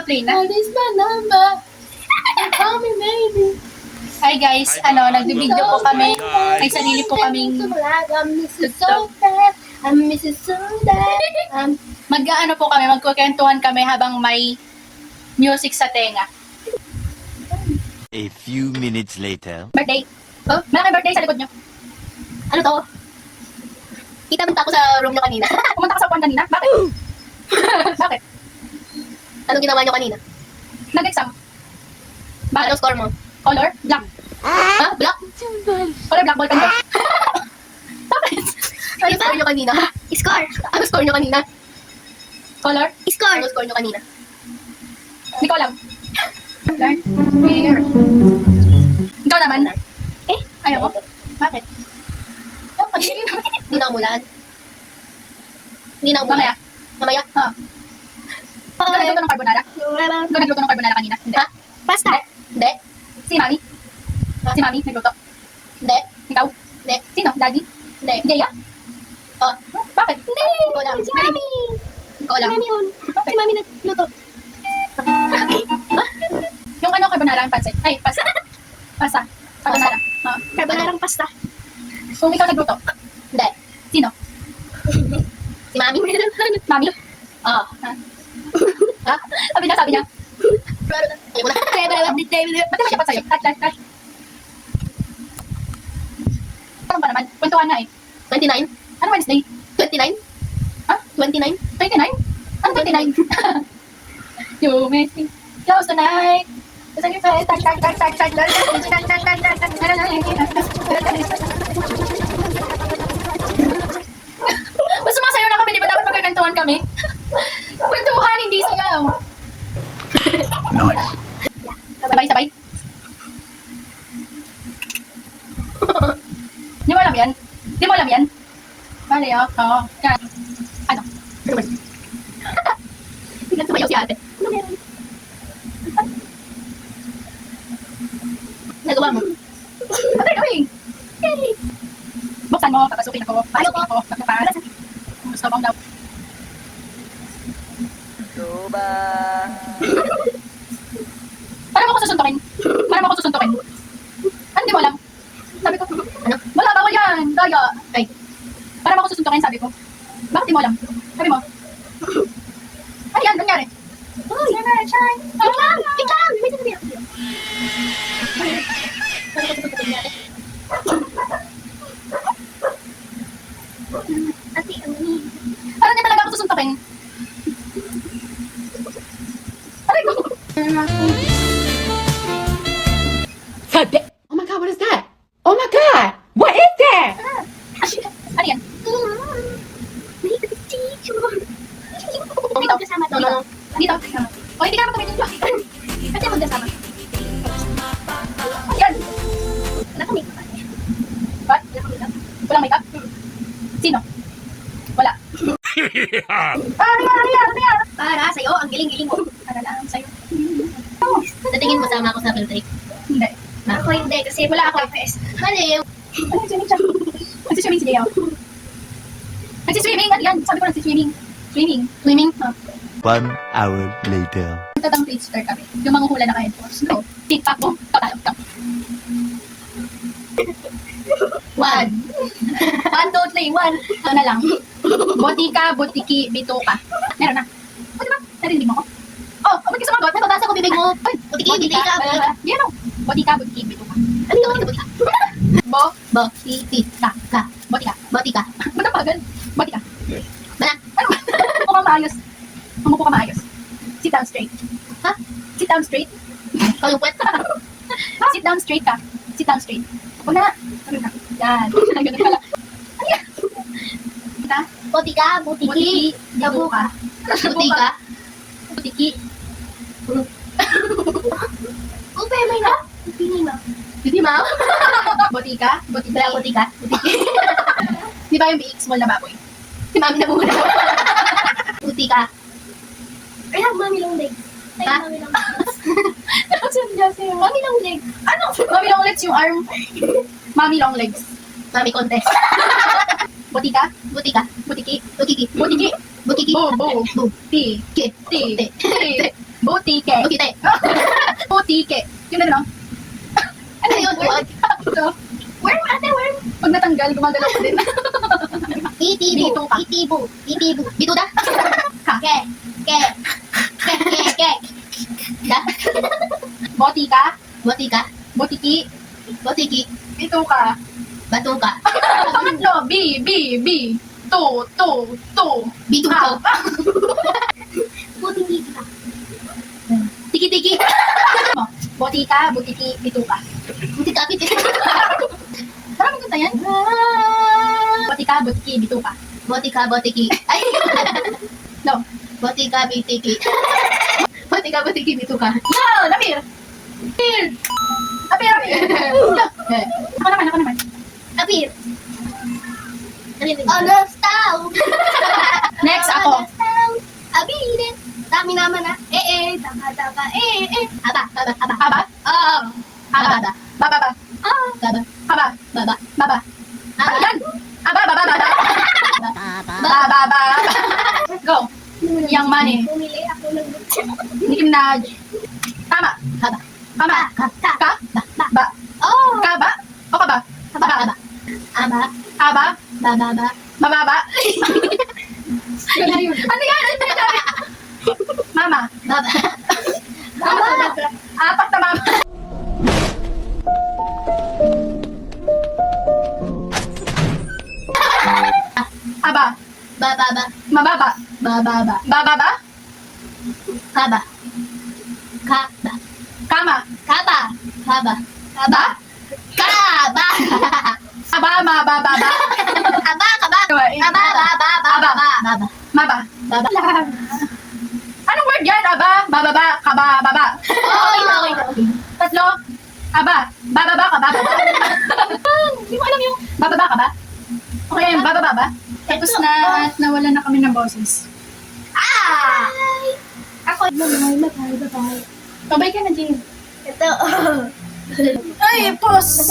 play na. That is my number. Call me maybe. Hi guys, nagbi-video po kami. May sarili po kaming TikTok. Mag-ano po kami, magkukwentuhan kami habang may music sa tenga. A few minutes later. Birthday. Oh, malaking birthday sa likod nyo. Ano to? Kita punta ako sa room nyo kanina. Pumunta ka sa upuan kanina? Bakit? Bakit? Anong ginawa nyo kanina? Nag-exam. Bakit? Anong score mo? Color? Black. Ha? Black? Color black ball pen ko. Bakit? Anong score nyo kanina? Score! Anong score nyo kanina? Color? Score! Anong score nyo kanina? Hindi ko alam. Learn. Here. Ikaw naman? Ayaw ko. Bakit? Hindi na umulan. Hindi na umulan. Mamaya. Mamaya? Ha. Ikaw nagluto ng carbonara? Ikaw nagluto ng carbonara kanina? Hindi. Ha? Pasta? Hindi. Si Mami? Si Mami nagluto? Hindi. Ikaw? Hindi. Sino? Daddy? Hindi. Jaya? Oh. Bakit? Hindi. Hindi ko alam. Si Mami. Hindi ko alam. Si Mami nagluto. Yung carbonara ang pansit. Ay, pasta. Pasta. Carbonara. Carbonarang pasta. Kung ikaw nagluto? Hindi. Sino? Si Mami. Mami? Oo. Ha? Sabi niya. Ayoko na. Ba't naman siya pa sa'yo? Touch. Ano ba naman? Kwentuhan na eh. 29? Ano Wednesday? 29? Ha? 29? 29? Ano 29? You make me close tonight. Basta yung face, touch. Basta sumasayaw na kami, di ba dapat magkakantuhan kami? Kwentuhan, hindi sayaw. Nice. Sabay. Di mo alam yan? Di mo alam yan? Bale, ako. Yan. Ano? Tingnan sumayaw si ate. Ano meron? Nagawa mo? Patay kami. Buksan mo, papasukin ako. Papasukin ako. Pagkapas. Gusto bang daw? Para mo ako susuntukin. Ano di mo alam? Sabi ko, Ano? wala ba ko yan? Daya. Ay. Para mo ako susuntukin, sabi ko. Bakit di mo alam? Sabi mo. Ano yan? Nangyari? Oh, yan na, shine. Wait lang! May sasabi ako. Ate, Parang niya talaga ako susuntukin. Aray ko. Oh my God, what is that? Oh my God, what is that? Ano yan? Dito. Kasama to. Dito. O, hindi ka naman tumingin dito. Kasi magkasama. Yan. What? Walang makeup? Sino? Wala. Ano? Para sa'yo, ang giling-giling mo. Ano lang sa'yo? Sa tingin mo, sama ako sa field trip? Hindi. Ako hindi, kasi wala ako FS. Mali. Ano yung swimming siya? Nagsiswimming si Leo. Nagsiswimming? Ano yan? Sabi ko nagsiswimming. Swimming? Ha. 1 hour later. Tatang page kami. Yung manguhula na ka-headphones. No. Tikpak mo. Tatalog ka. 1, 2, 3, 1. Ano na lang. Botika, butiki, bituka. Meron na. O, diba? Narinig mo ko? Oh, ba't ka sumagot? Nababasa ko bibig mo. Ay, Butiki, bitika. Yan o. Botika, butiki, bituka. Ano yung botika? Botika. Botika. Botika. Ba't ang bagal? Botika. Bala. Ano? Umupo ka maayos. Umupo ka maayos. Sit down straight. Ha? Sit down straight. Ikaw yung puwet. Sit down straight ka. Sit down straight. Huwag na. Ano na? Yan. Ganun pala. Ano yan? Kita? Botika, butiki, Dabuka. butika. Butiki. Upe, may na. Pili mo. Hindi ma? Botika. Wala butika. Di ba yung big small na baboy? Si Mami na muna. Butika. I have mommy long legs. Ha? Mommy long legs. Mami long legs. Ano? Mami long legs yung arm. Mami long legs. Mami contest. Botika. Butika. Butiki. Butiki. Butiki. Butiki. Bo. Bu. Ti. Ki. Ti. Te. Ti. Butike. Butite. Butike. Yun na lang. Ano yun? Word? Ito. Worm, ate, worm. Pag natanggal, gumagalaw ko din. Itibu. Bito ka. Itibu. Itibu. Bituda? Ka. Ke. Ke. Ke. Ke. Ke. Da. Botika. Botika. Butiki. Botiki. Bituka. Batuka. Pangatlo. B. Tu. Bituko. Ah. Butiki. Tiki-tiki. Botika, butiki, bituka. Butika, bitik. Parang maganda yan. Botika, butiki, bituka. Botika, botiki. Ay. No. Botika, bitiki. Botika, botiki, bituka. Yan! Amir! Amir! Ako naman. Apir. Anastaw. Next, ako. Abirin. Dami naman ah. Taka. Aba. Aba? Oh. Aba. Baba. Oh. Baba. Aba. Baba. Baba. Ano Aba. yan? Aba. Baba. Go. Young Money. Pumili ako ng Nicki Minaj. Tama. Haba. Tama. Ka. Ka? Ba. Oh. Ka ba? O ka ba? Haba. Aba. Aba. Baba. Mababa. Ano yan? Ano yan? Mama. Baba. Baba. Apat na mama. Aba. Baba. Mababa. Baba. Bababa. Kaba. Kaba. Kama. Kaba. Kaba. Ba. Kaba. Aba. Mababa. Aba. Kaba. Aba. Baba. Maba. Baba. Anong word yan? Aba. Bababa. Kaba. Baba. Okay. Tatlo. Aba. Bababa. Kaba. Baba. Hindi mo alam yung bababa ka ba? Okay, bababa ba? Tapos na nawala na kami ng boses. Ah! Ako. Bye-bye. Babay ka na, Jane. Ito. Ay, pause!